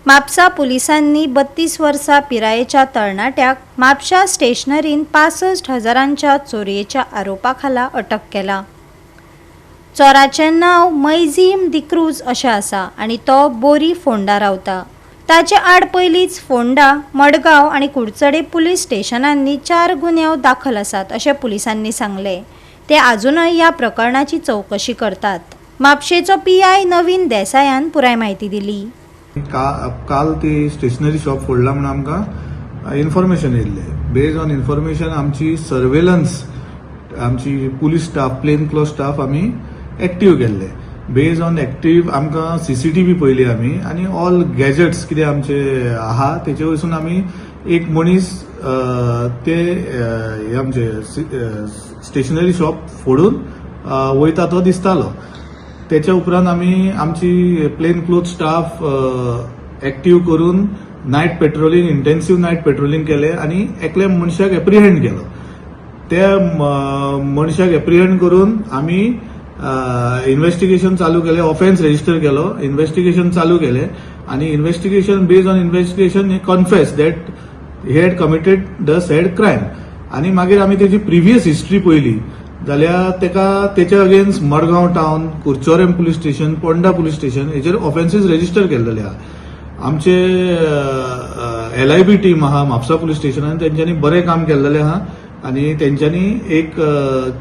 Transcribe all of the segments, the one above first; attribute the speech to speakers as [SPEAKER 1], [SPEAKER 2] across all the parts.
[SPEAKER 1] म्हापसा पोलिसांनी 32 वर्सां पिरायेच्या तरणाट्याक म्हापशा स्टेशनरीन 65,000च्या चोरयेच्या आरोपाखाला अटक केला। चोराचें नांव मैझीम दिक्रूज अशें आसा आनी तो बोरी फोंडा रावता। ताचे आड पयलींच फोंडा, मडगांव आनी कुडचडे पुलीस स्टेशनांनी 4 गुन्यांव दाखल आसात अशें पुलिसांनी सांगले। ते आजूनय ह्या प्रकरणाची चौकशी करतात। म्हापशेचो पीआय नवीन देसायान पुराय म्हायती दिली।
[SPEAKER 2] काल ते स्टेशनरी शॉप फोडला म्हणून आमकां इन्फॉर्मेशन येयल्ले। बेस्ड ऑन इन्फॉर्मेशन आमची सर्वेलन्स, आमची police staff, plain cloth staff आमी एक्टीव केल्ले। बेस्ड ऑन एक्टीव आमकां सीसीटीव्ही पयली आमी आनी ऑल गॅजेट्स कितें आमचे आहा तेचे वयसून आमी एक मनीस ते आमचे स्टेशनरी शॉप फोडून वयता तो दिसतालो। त्याच्या उपरांत आमी आमची प्लेन क्लोथ स्टाफ एक्टीव करून night patrolling, intensive night patrolling केले आनी एकल्या मनशाक एप्रिहेंड केलो। त्या मनशाक एप्रिहेंड करून आमी इन्व्हेस्टिगेशन चालू केले, ऑफेन्स रजिस्टर केलो, इन्व्हेस्टिगेशन चालू केले आनी investigation based on investigation he confess that he had committed the said crime. आनी मागीर आमी तेजी प्रिव्हियस हिस्ट्री पयली जाल्यार तेच्या against Madgaon town, Curchorem police station, Ponda police station हेचेर ऑफेन्सीस रजिस्टर केल्लेले आहा। आमचे LIB टीम आहा म्हापसा पुलीस स्टेशनान, तेंच्यांनी बरें काम केल्लेलें आहा आनी तेंच्यांनी एक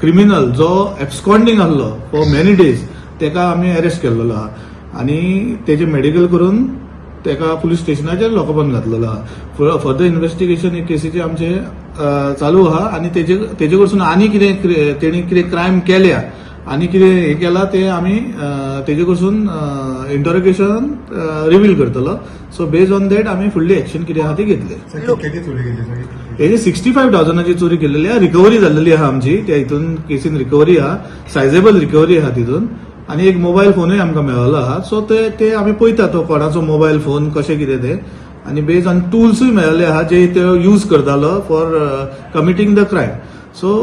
[SPEAKER 2] क्रिमिनल जो एब्सकॉन्डिंग आसलो फॉर मेनी डेज तेका आमी अरेस्ट केल्लो आहा आनी तेजे मेडिकल करून तेका पुलीस स्टेशनाचेर लॉकअपान घातलेलो आहा। फर्दर इन्व्हेस्टिगेशन हे केसीचे आमचे चालू आहा आनी तेजे कडसून आनी कितें तेणी कितें क्रायम केल्या आनी कितें हे केला ते आमी तेजे कडसून इंटरोगेशन रिवील करतलो। सो बेस्ड ऑन दॅट आमी फुडली एक्शन कितें आहा ती घेतली। हेजी 65,000ची चोरी केल्ली आहा, रिकवरी जाल्लेली आहा आमची, त्या हितून केसीन रिकवरी आहा, सायजेबल रिकवरी आहा तितून आनी एक मोबायल फोनूय आमकां मेळ्ळो आहा। सो ते आमी पळयता तो कोणाचो मोबायल फोन कशें कितें ते आनी बेस्ड ऑन टूल्सूय मेळ्ळले आहा जे ते यूज करतालो for committing the crime. So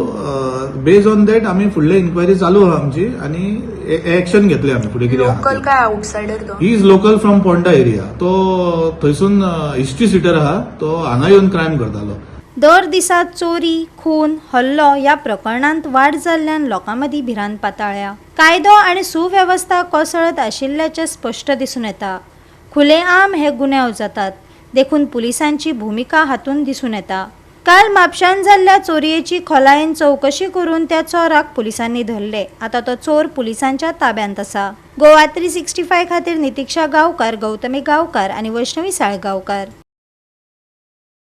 [SPEAKER 2] based on that आमी फुडले इन्क्वायरी चालू आहा आमची आनी एक्शन घेतले आमी फुडें कितें
[SPEAKER 3] लोकल काय आउटसायडर तो?
[SPEAKER 2] He is local from Ponda area. तो थंयसून हिस्ट्री सिटर आहा, तो हांगा येवन क्रायम करतालो।
[SPEAKER 1] दर दिसा चोरी, खून, हल्लो ह्या प्रकरणांत वाड जाल्ल्यान लोकांमदीं भिरांत पाताळ्या। कायदो आनी सुवेवस्था कोसळत आशिल्ल्याचें स्पश्ट दिसून येता। खुलेआम हे गुन्यांव जातात, देखून पुलिसांची भुमिका हातूंत दिसून येता। काल म्हापशान जाल्ल्या चोरयेची खोलायेन चौकशी करून त्या चोराक पुलिसांनी धरले। आता तो चोर पुलिसांच्या ताब्यांत आसा। गोवा 365 खातीर नितीक्षा गांवकार, गौतमी गांवकार आनी वैष्णवी साळगांवकार।